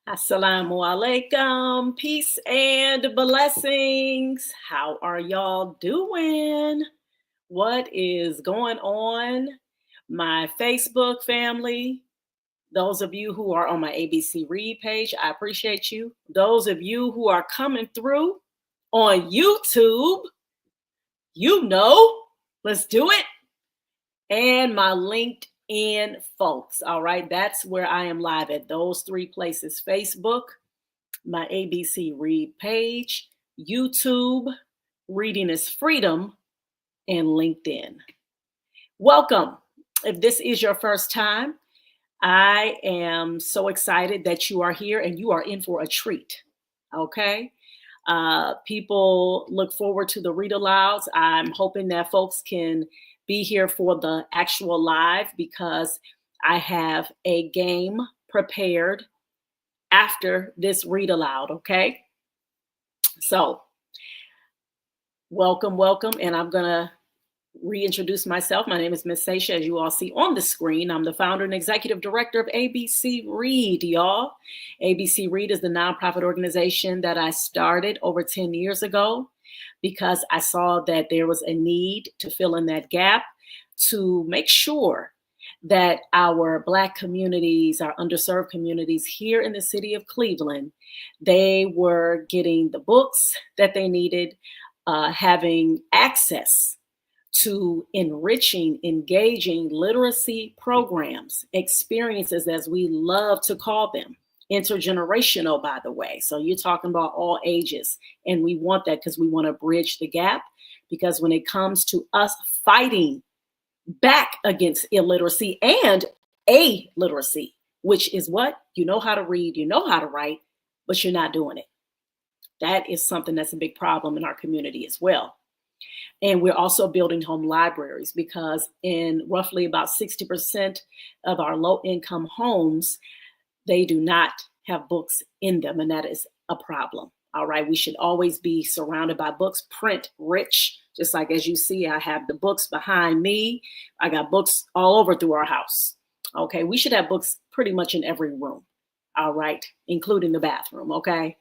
Assalamu alaikum, peace and blessings. How are y'all doing? What is going on? My Facebook family, those of you who are on my ABC Read page, I appreciate you. Those of you who are coming through on YouTube, let's do it. And my LinkedIn folks, all right, that's where I am live at those three places: Facebook, my ABC Read page, YouTube, Reading is Freedom, and LinkedIn. Welcome. If this is your first time, I am so excited that you are here and you are in for a treat. Okay. People look forward to the read alouds. I'm hoping that folks can be here for the actual live because I have a game prepared after this read aloud. Okay. So welcome. And I'm going to reintroduce myself. My name is Miss Sasha, as you all see on the screen. I'm the founder and executive director of ABC Read, y'all. ABC Read is the nonprofit organization that I started over 10 years ago because I saw that there was a need to fill in that gap to make sure that our Black communities, our underserved communities here in the city of Cleveland, they were getting the books that they needed, having access to enriching, engaging literacy programs, experiences as we love to call them, intergenerational, by the way. So you're talking about all ages. And we want that because we want to bridge the gap. Because when it comes to us fighting back against illiteracy and a-literacy, which is what? You know how to read, you know how to write, but you're not doing it. That is something that's a big problem in our community as well. And we're also building home libraries because in roughly about 60% of our low-income homes, they do not have books in them, and that is a problem. All right, we should always be surrounded by books, print rich, just like as you see, I have the books behind me. I got books all over through our house. Okay, we should have books pretty much in every room. All right, including the bathroom. Okay,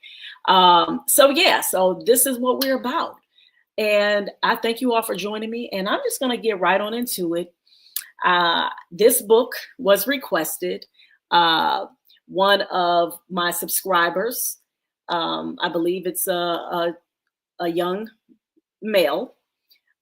so this is what we're about. And I thank you all for joining me. And I'm just going to get right on into it. This book was requested. One of my subscribers, I believe it's a young male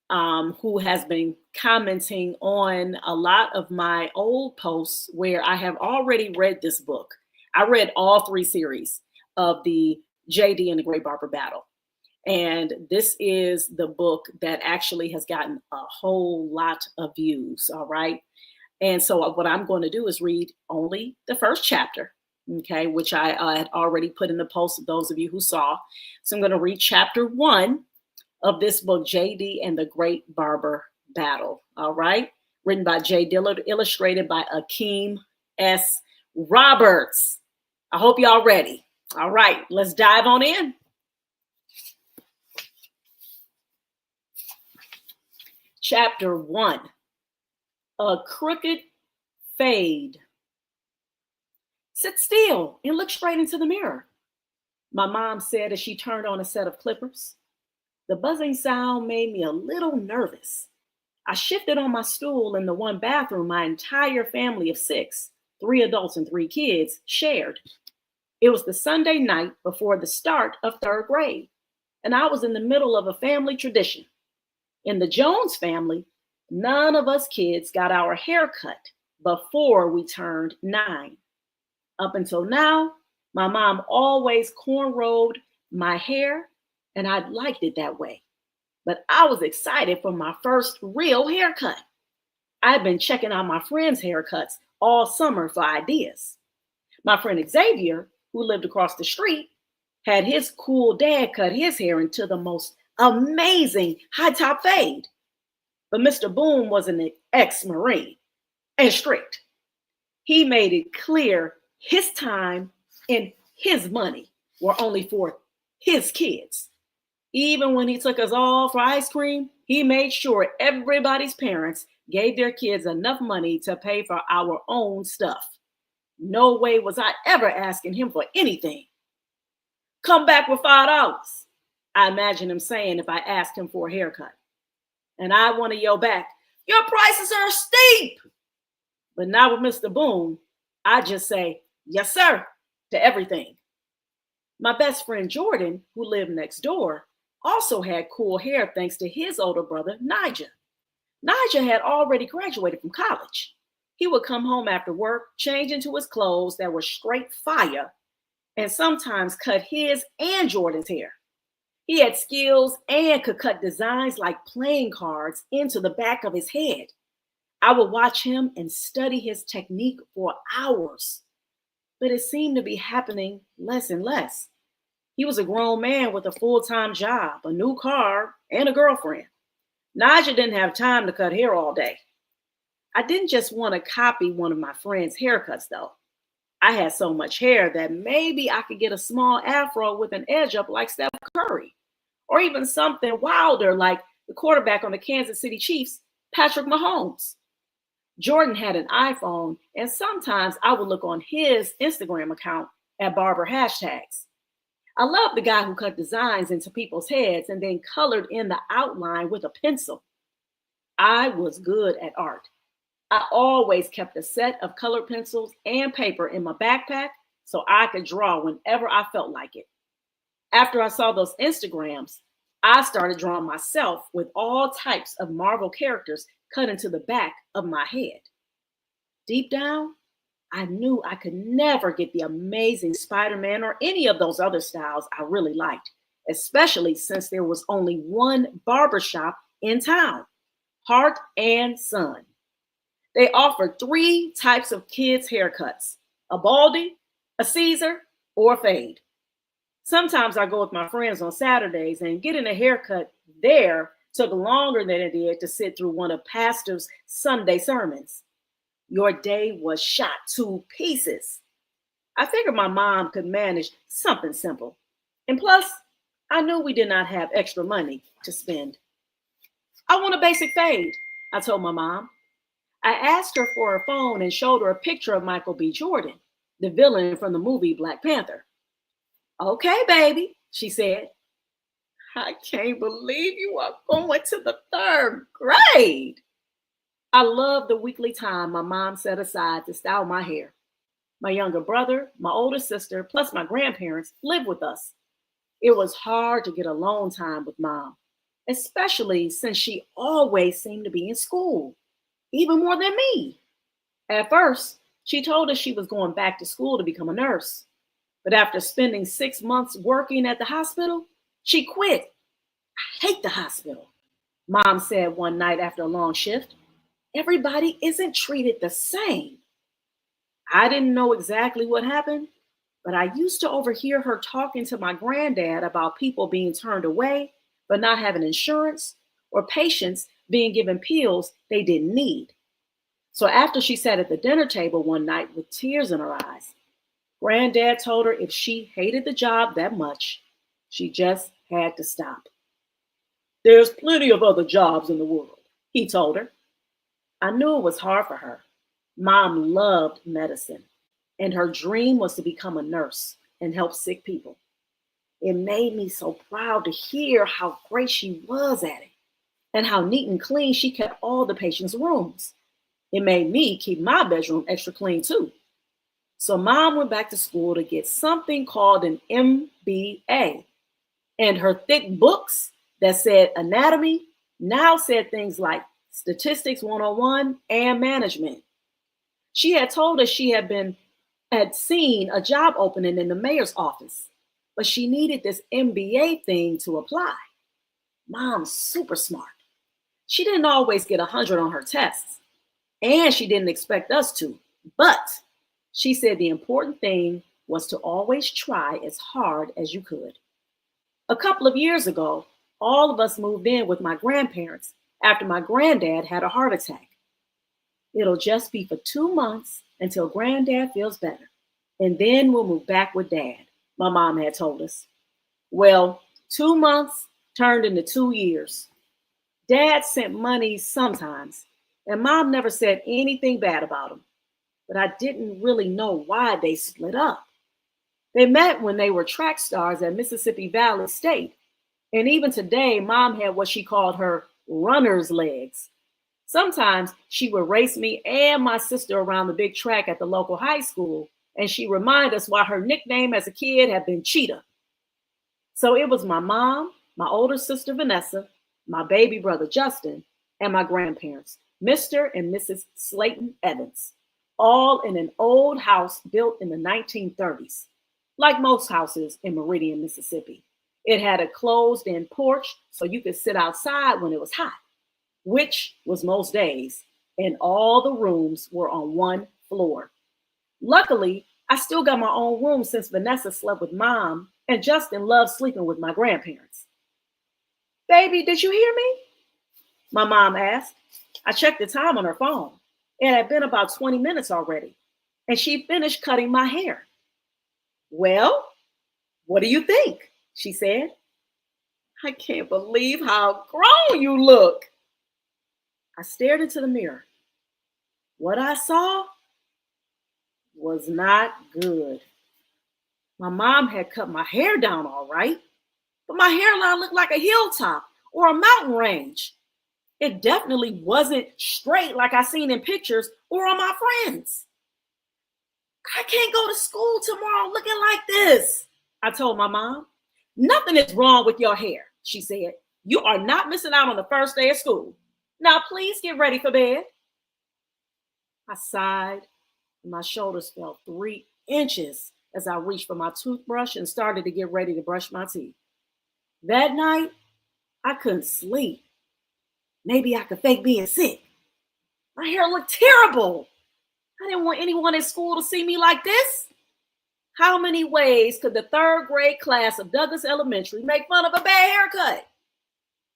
who has been commenting on a lot of my old posts where I have already read this book. I read all three series of the J.D. and the Great Barber Battle. And this is the book that actually has gotten a whole lot of views. All right. And so what I'm going to do is read only the first chapter, okay, which I had already put in the post of those of you who saw. So I'm going to read chapter 1 of this book, J.D. and the Great Barber Battle. All right. Written by J.Dillard, illustrated by Akeem S. Roberts. I hope y'all ready. All right. Let's dive on in. Chapter 1, a crooked fade. Sit still and look straight into the mirror, my mom said as she turned on a set of clippers. The buzzing sound made me a little nervous. I shifted on my stool in the one bathroom my entire family of 6, 3 adults and 3 kids, shared. It was the Sunday night before the start of 3rd grade, and I was in the middle of a family tradition. In the Jones family, none of us kids got our hair cut before we turned 9. Up until now, my mom always cornrowed my hair, and I liked it that way. But I was excited for my first real haircut. I've been checking out my friends' haircuts all summer for ideas. My friend Xavier, who lived across the street, had his cool dad cut his hair into the most amazing high top fade. But Mr. Boone was an ex-Marine and strict. He made it clear his time and his money were only for his kids. Even when he took us all for ice cream, he made sure everybody's parents gave their kids enough money to pay for our own stuff. No way was I ever asking him for anything. Come back with $5. I imagine him saying if I asked him for a haircut. And I want to yell back, your prices are steep. But not with Mr. Boone. I just say, yes, sir, to everything. My best friend Jordan, who lived next door, also had cool hair thanks to his older brother, Nigel. Nigel had already graduated from college. He would come home after work, change into his clothes that were straight fire, and sometimes cut his and Jordan's hair. He had skills and could cut designs like playing cards into the back of his head. I would watch him and study his technique for hours, but it seemed to be happening less and less. He was a grown man with a full-time job, a new car, and a girlfriend. Nigel didn't have time to cut hair all day. I didn't just want to copy one of my friend's haircuts, though. I had so much hair that maybe I could get a small afro with an edge up like Steph Curry, or even something wilder like the quarterback on the Kansas City Chiefs, Patrick Mahomes. Jordan had an iPhone, and sometimes I would look on his Instagram account at Barber hashtags. I loved the guy who cut designs into people's heads and then colored in the outline with a pencil. I was good at art. I always kept a set of colored pencils and paper in my backpack so I could draw whenever I felt like it. After I saw those Instagrams, I started drawing myself with all types of Marvel characters cut into the back of my head. Deep down, I knew I could never get the amazing Spider-Man or any of those other styles I really liked, especially since there was only one barbershop in town, Heart and Son. They offered 3 types of kids' haircuts, a baldy, a Caesar, or a fade. Sometimes I go with my friends on Saturdays, and getting a haircut there took longer than it did to sit through one of Pastor's Sunday sermons. Your day was shot to pieces. I figured my mom could manage something simple. And plus, I knew we did not have extra money to spend. I want a basic fade, I told my mom. I asked her for her phone and showed her a picture of Michael B. Jordan, the villain from the movie Black Panther. Okay, baby, she said. I can't believe you are going to the 3rd grade. I loved the weekly time my mom set aside to style my hair. My younger brother, my older sister, plus my grandparents lived with us. It was hard to get alone time with mom, especially since she always seemed to be in school, even more than me. At first, she told us she was going back to school to become a nurse. But after spending 6 months working at the hospital, she quit. I hate the hospital, Mom said one night after a long shift. Everybody isn't treated the same. I didn't know exactly what happened, but I used to overhear her talking to my granddad about people being turned away but not having insurance, or patients being given pills they didn't need. So after she sat at the dinner table one night with tears in her eyes, Granddad told her if she hated the job that much, she just had to stop. There's plenty of other jobs in the world, he told her. I knew it was hard for her. Mom loved medicine, and her dream was to become a nurse and help sick people. It made me so proud to hear how great she was at it and how neat and clean she kept all the patients' rooms. It made me keep my bedroom extra clean too. So Mom went back to school to get something called an MBA. And her thick books that said anatomy now said things like statistics 101 and management. She had told us she had seen a job opening in the mayor's office, but she needed this MBA thing to apply. Mom's super smart. She didn't always get 100 on her tests, and she didn't expect us to, but she said the important thing was to always try as hard as you could. A couple of years ago, all of us moved in with my grandparents after my granddad had a heart attack. It'll just be for 2 months until Granddad feels better, and then we'll move back with Dad, my mom had told us. Well, 2 months turned into 2 years. Dad sent money sometimes, and Mom never said anything bad about him. but I didn't really know why they split up. They met when they were track stars at Mississippi Valley State. And even today, Mom had what she called her runner's legs. Sometimes she would race me and my sister around the big track at the local high school, and she'd remind us why her nickname as a kid had been Cheetah. So it was my mom, my older sister Vanessa, my baby brother Justin, and my grandparents, Mr. and Mrs. Slayton Evans, all in an old house built in the 1930s. Like most houses in Meridian, Mississippi. It had a closed-in porch so you could sit outside when it was hot, which was most days, and all the rooms were on one floor. Luckily, I still got my own room since Vanessa slept with Mom, and Justin loved sleeping with my grandparents. "Baby, did you hear me?" my mom asked. I checked the time on her phone. It had been about 20 minutes already, and she finished cutting my hair. "Well, what do you think?" she said. "I can't believe how grown you look." I stared into the mirror. What I saw was not good. My mom had cut my hair down all right, but my hairline looked like a hilltop or a mountain range. It definitely wasn't straight like I seen in pictures or on my friends. "I can't go to school tomorrow looking like this," I told my mom. "Nothing is wrong with your hair," she said. "You are not missing out on the first day of school. Now, please get ready for bed." I sighed, and my shoulders felt 3 inches as I reached for my toothbrush and started to get ready to brush my teeth. That night, I couldn't sleep. Maybe I could fake being sick. My hair looked terrible. I didn't want anyone in school to see me like this. How many ways could the 3rd grade class of Douglas Elementary make fun of a bad haircut?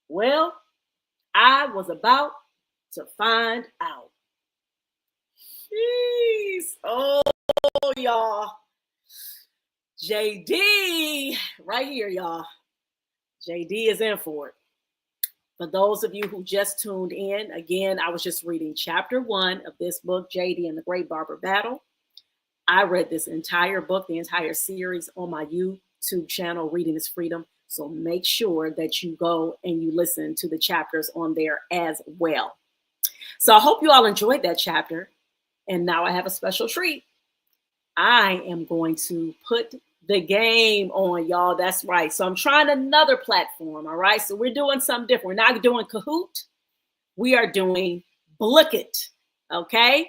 Well, I was about to find out. Jeez. Oh, y'all. JD, right here, y'all. JD is in for it. For those of you who just tuned in, again, I was just reading chapter 1 of this book, JD and the Great Barber Battle. I read this entire book, the entire series on my YouTube channel, Reading is Freedom. So make sure that you go and you listen to the chapters on there as well. So I hope you all enjoyed that chapter. And now I have a special treat. I am going to put the game on, y'all. That's right. So I'm trying another platform. All right. So we're doing something different. We're not doing Kahoot. We are doing Blooket. Okay.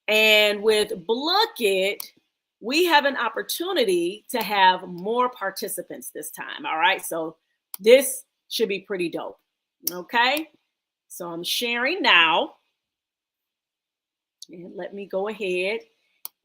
And with Blooket, we have an opportunity to have more participants this time. All right. So this should be pretty dope. Okay. So I'm sharing now. And let me go ahead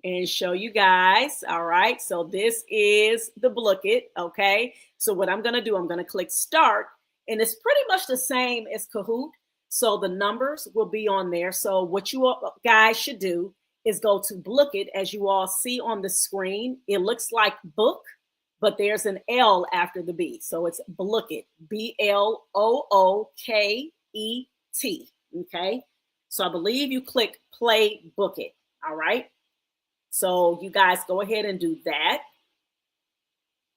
and show you guys. All right. So this is the Blooket. Okay. So what I'm going to do, I'm going to click start, and it's pretty much the same as Kahoot. So the numbers will be on there. So what you guys should do is go to Blooket. As you all see on the screen, it looks like book, but there's an L after the B. So it's Blooket, Blooket. Okay. So I believe you click play Blooket. All right. So you guys go ahead and do that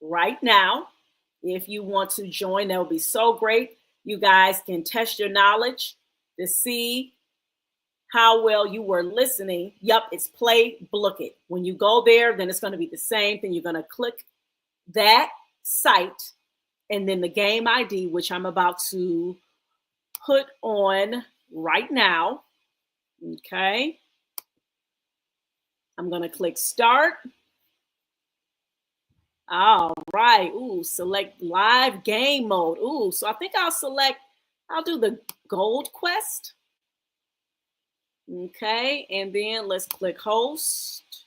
right now. If you want to join, that would be so great. You guys can test your knowledge to see how well you were listening. Yep, it's play Blooket. When you go there, then it's going to be the same thing. You're going to click that site and then the game ID, which I'm about to put on right now. Okay. I'm going to click start. All right. Ooh, select live game mode. Ooh, so I think I'll do the gold quest. Okay. And then let's click host.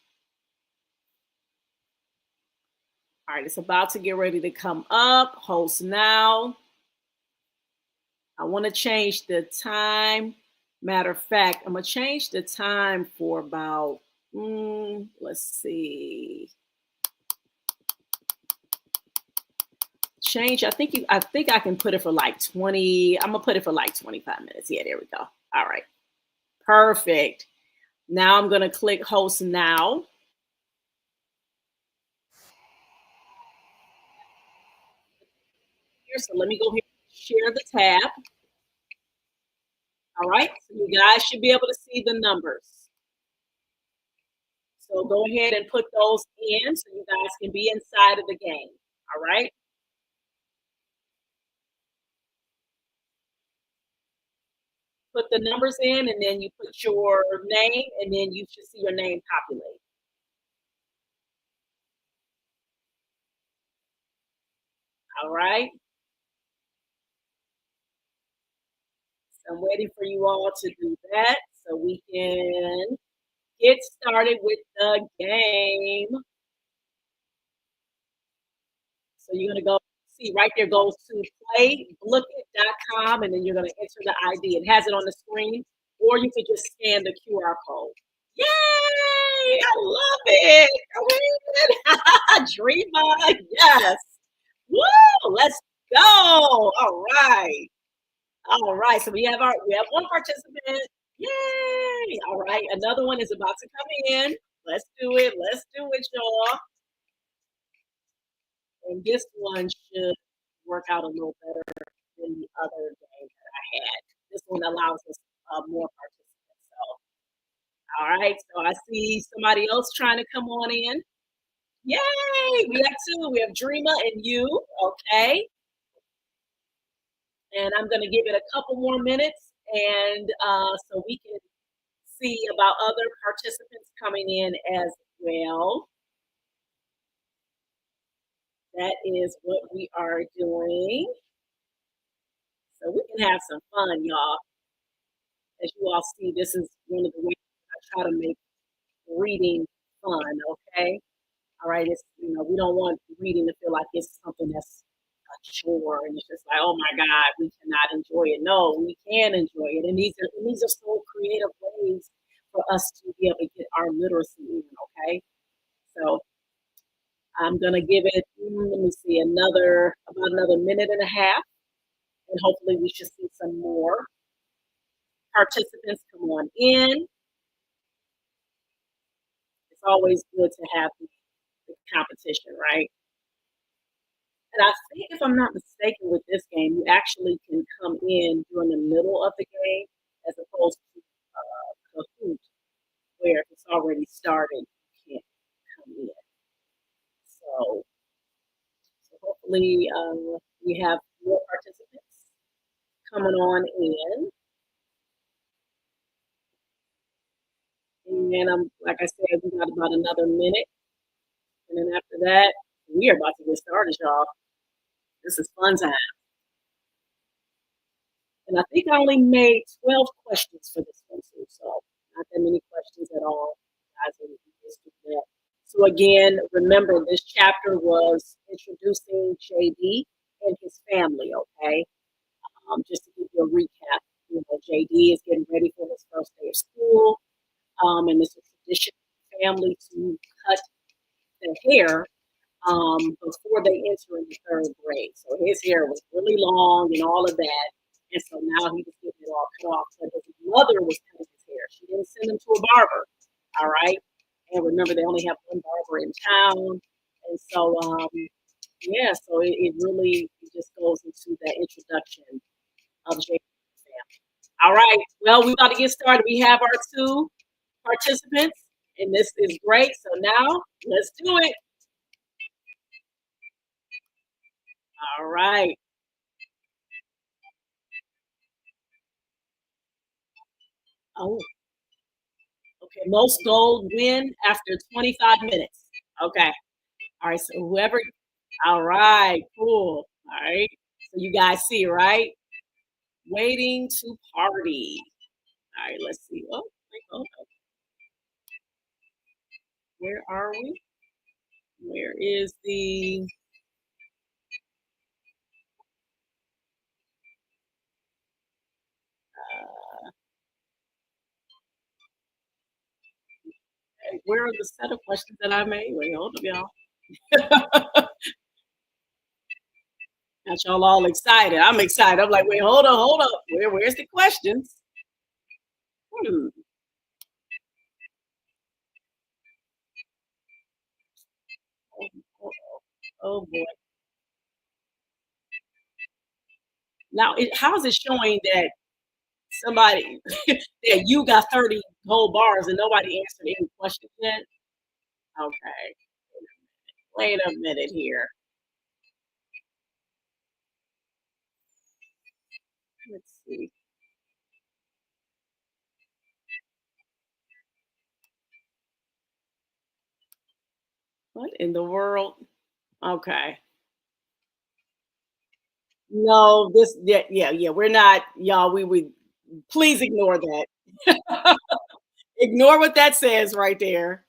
All right. It's about to get ready to come up. Host now. I want to change the time. Matter of fact, I'm going to change the time for about, let's see. Change. I think I can put it for like 20. I'm going to put it for like 25 minutes. Yeah, there we go. All right. Perfect. Now I'm going to click host now. Here, so let me go here and share the tab. All right, so you guys should be able to see the numbers. So go ahead and put those in so you guys can be inside of the game. All right. Put the numbers in and then you put your name and then you should see your name populate. All right. So I'm waiting for you all to do that so we can get started with the game. So you're going to go see right there goes to playbookit.com and then you're going to enter the ID. It has it on the screen, or you could just scan the QR code. Yay! I love it. Dreamer, yes. Woo! Let's go. All right. All right. So we have one participant. Yay! All right. Another one is about to come in. Let's do it. Let's do it, y'all. And this one should work out a little better than the other game that I had. This one allows us more participants. So, all right. So I see somebody else trying to come on in. Yay! We have two. We have Dreamer and you. Okay. And I'm going to give it a couple more minutes, and so we can see about other participants coming in as well. That is what we are doing. So we can have some fun, y'all. As you all see, this is one of the ways I try to make reading fun, okay? All right, it's we don't want reading to feel like it's something that's a chore and it's just like, oh my God, we cannot enjoy it. No, we can enjoy it. And these are so creative ways for us to be able to get our literacy in, okay? So I'm gonna give it, let me see, about another minute and a half, and hopefully we should see some more participants come on in. It's always good to have the competition, right? And I think, if I'm not mistaken, with this game, you actually can come in during the middle of the game as opposed to Kahoot, where if it's already started, you can't come in. So hopefully we have more participants coming on in. And like I said, we got about another minute. And then after that, we are about to get started, y'all. This is fun time. And I think I only made 12 questions for this one too, so not that many questions at all. Guys, that. So again, remember this chapter was introducing JD and his family, okay? Just to give you a recap, JD is getting ready for his first day of school, and it's a tradition for the family to cut their hair before they enter in the third grade. So his hair was really long and all of that. And so now he was getting it all cut off. But his mother was cutting his hair. She didn't send him to a barber. All right. And remember, they only have one barber in town. And so, yeah, so it really just goes into that introduction of Jason's family. All right. Well, we're about to get started. We have our two participants, and this is great. So now let's do it. All right. Oh, okay. Most gold win after 25 minutes. Okay. All right. So whoever. All right. Cool. All right. So you guys see, right? Waiting to party. All right. Let's see. Oh, wait, hold up. Where are we? Where is the? Where are the set of questions that I made? Wait, hold up, y'all. Got y'all all excited. I'm excited. I'm like, wait, hold up. Where's the questions? Hmm. Oh boy. Now, how is it showing that somebody that you got 30 whole bars and nobody answered any questions yet? Okay, wait a minute here. Let's see. What in the world? Okay. No, this yeah, yeah, yeah. We're not, y'all. We would please ignore that. Ignore what that says right there.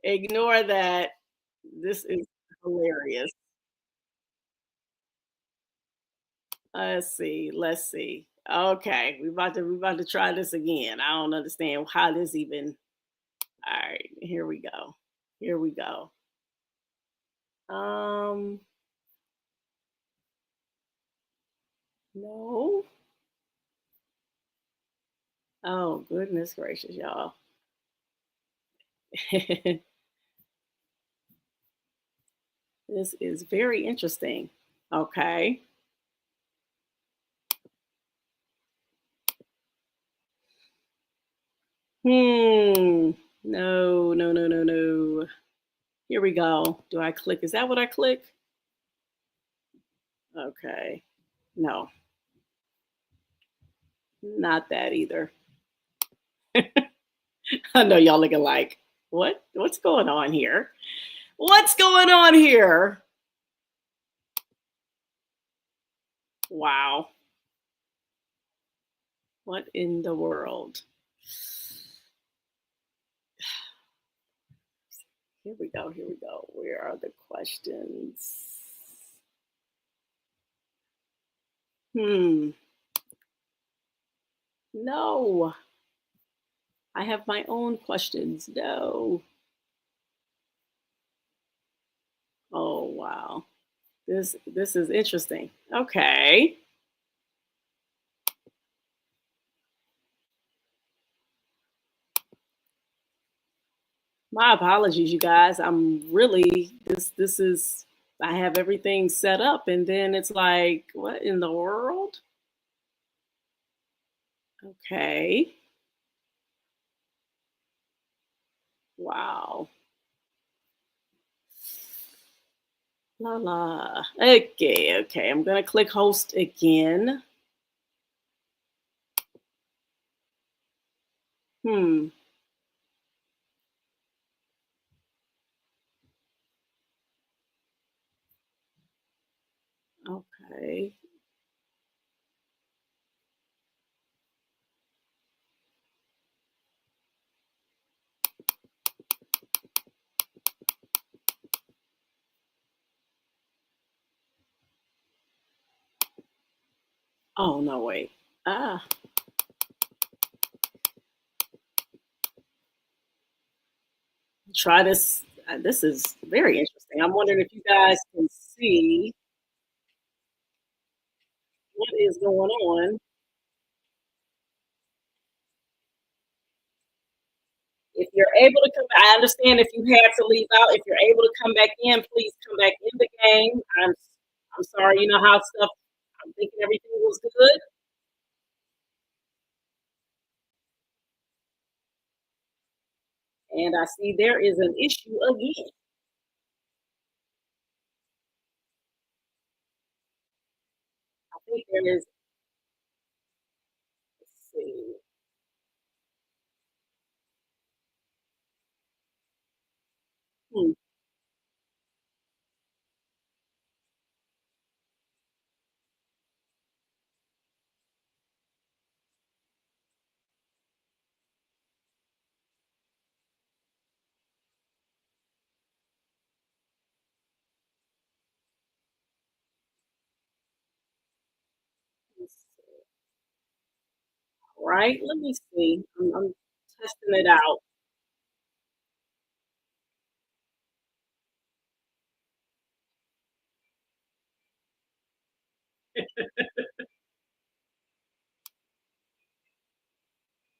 Ignore that. This is hilarious. Let's see. Let's see. Okay, we about to try this again. I don't understand how this even. All right, here we go. Here we go. Um, no. Oh goodness gracious, y'all. This is very interesting. Okay. Hmm. No, no, no, no, no. Here we go. Do I click? Is that what I click? Okay. No, not that either. I know y'all looking like, what? What's going on here? What's going on here? Wow. What in the world? Here we go. Here we go. Where are the questions? Hmm. No. I have my own questions. No. Oh wow. This is interesting. Okay. My apologies, you guys. I'm really this is I have everything set up and then it's like, what in the world? Okay. Wow. La la. Okay, okay. I'm gonna click host again. Hmm. Okay. Oh no, wait. Ah, try this. This is very interesting. I'm wondering if you guys can see what is going on. If you're able to come, I understand if you had to leave out. If you're able to come back in, please come back in the game. I'm sorry. You know how stuff. I'm thinking everything was good, and I see there is an issue again. I think there is. Let's see. Hmm, let's see. Right? Let me see. I'm testing it out.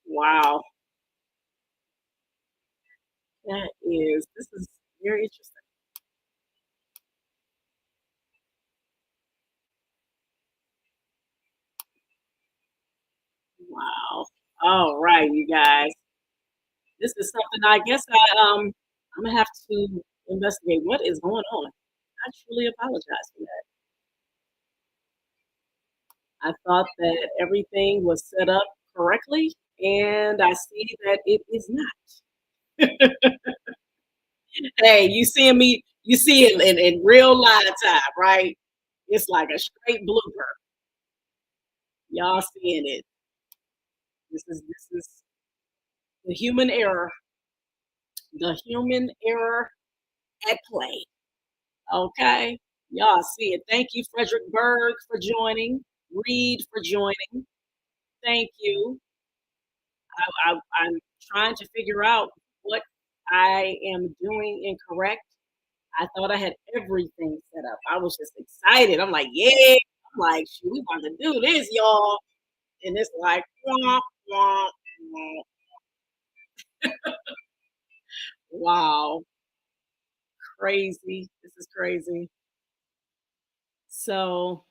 Wow, that is. This is very interesting. something. I guess I'm gonna have to investigate what is going on. I truly apologize for that. I thought that everything was set up correctly, and I see that it is not. Hey, you see it in real live time, right? It's like a straight blooper. Y'all seeing it. This is the human error. The human error at play. Okay. Y'all see it. Thank you, Frederick Berg, for joining. Reed for joining. Thank you. I'm trying to figure out what I am doing incorrect. I thought I had everything set up. I was just excited. I'm like, yeah. I'm like, shoot, we about to do this, y'all. And it's like, womp, womp, womp. Wow, crazy. This is crazy. So,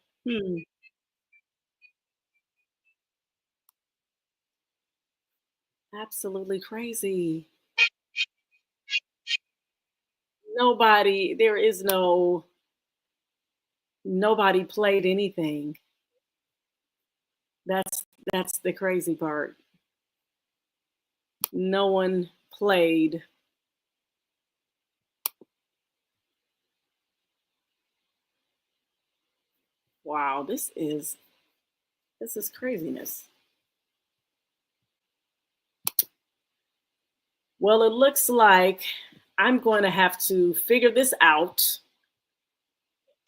absolutely crazy. Nobody, there is nobody played anything. That's the crazy part. No one played. Wow, this is craziness. Well, it looks like I'm going to have to figure this out,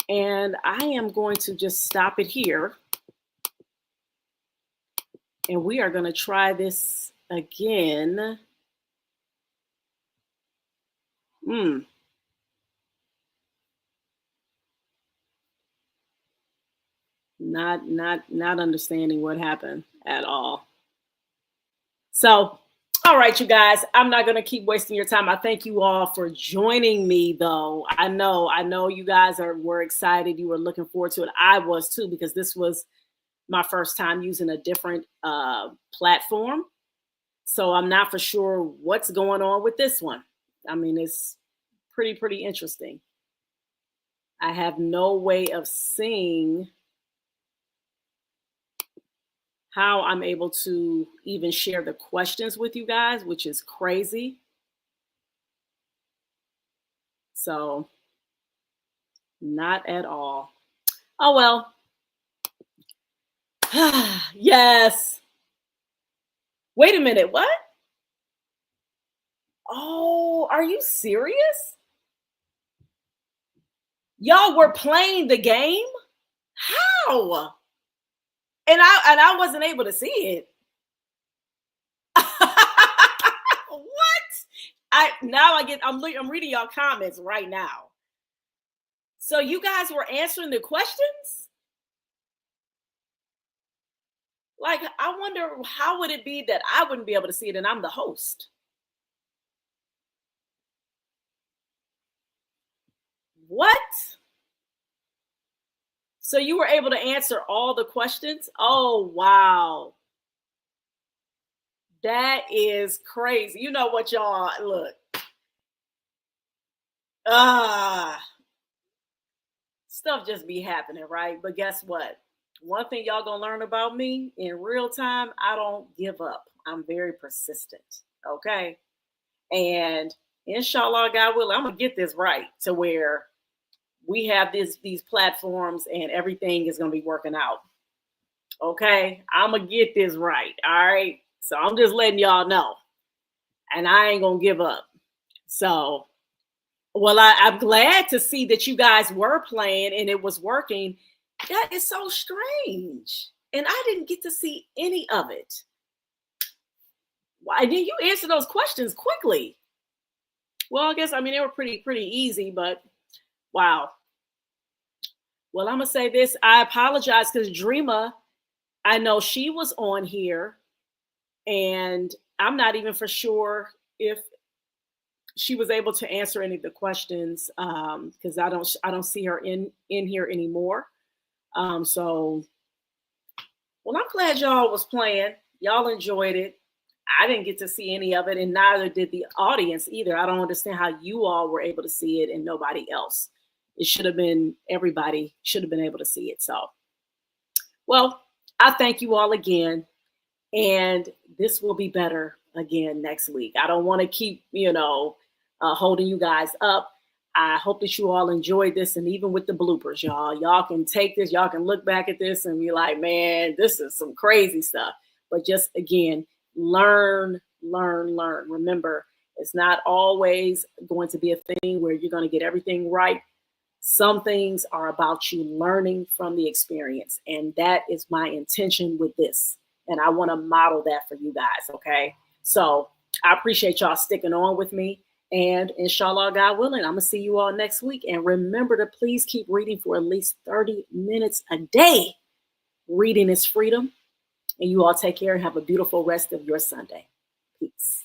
and I am going to just stop it here, and we are going to try this again. Hmm, not understanding what happened at all. So, all right, you guys, I'm not going to keep wasting your time. I thank you all for joining me, though. I know you guys were excited. You were looking forward to it. I was too, because this was my first time using a different platform. So I'm not for sure what's going on with this one. I mean, it's pretty interesting. I have no way of seeing how I'm able to even share the questions with you guys, which is crazy. So, not at all. Oh, well. Yes. Wait a minute. What? Oh, are you serious? Y'all were playing the game? How? And I wasn't able to see it. What? I'm reading y'all comments right now. So you guys were answering the questions? Like, I wonder how would it be that I wouldn't be able to see it and I'm the host? What? So you were able to answer all the questions? Oh, wow. That is crazy. You know what, y'all? Look. Ah, stuff just be happening, right? But guess what? One thing y'all gonna learn about me in real time, I don't give up. I'm very persistent. Okay. And inshallah, God willing, I'm gonna get this right to where we have these platforms and everything is gonna be working out. Okay. I'm gonna get this right. All right. So I'm just letting y'all know. And I ain't gonna give up. So well, I'm glad to see that you guys were playing and it was working. That is so strange. And I didn't get to see any of it. Why didn't you answer those questions quickly? Well, I guess I mean they were pretty easy, but wow. Well, I'm gonna say this. I apologize because Dreama, I know she was on here, and I'm not even for sure if she was able to answer any of the questions because I don't see her in here anymore. So well, I'm glad y'all was playing. Y'all enjoyed it. I didn't get to see any of it, and neither did the audience either. I don't understand how you all were able to see it and nobody else. It should have been everybody should have been able to see it. So, well, I thank you all again, and this will be better again next week. I don't want to keep, holding you guys up. I hope that you all enjoyed this, and even with the bloopers, y'all can take this, y'all can look back at this and be like, man, this is some crazy stuff. But just again, learn. Remember, it's not always going to be a thing where you're going to get everything right. Some things are about you learning from the experience, and that is my intention with this. And I want to model that for you guys, okay? So I appreciate y'all sticking on with me. And inshallah, God willing, I'm going to see you all next week. And remember to please keep reading for at least 30 minutes a day. Reading is freedom. And you all take care and have a beautiful rest of your Sunday. Peace.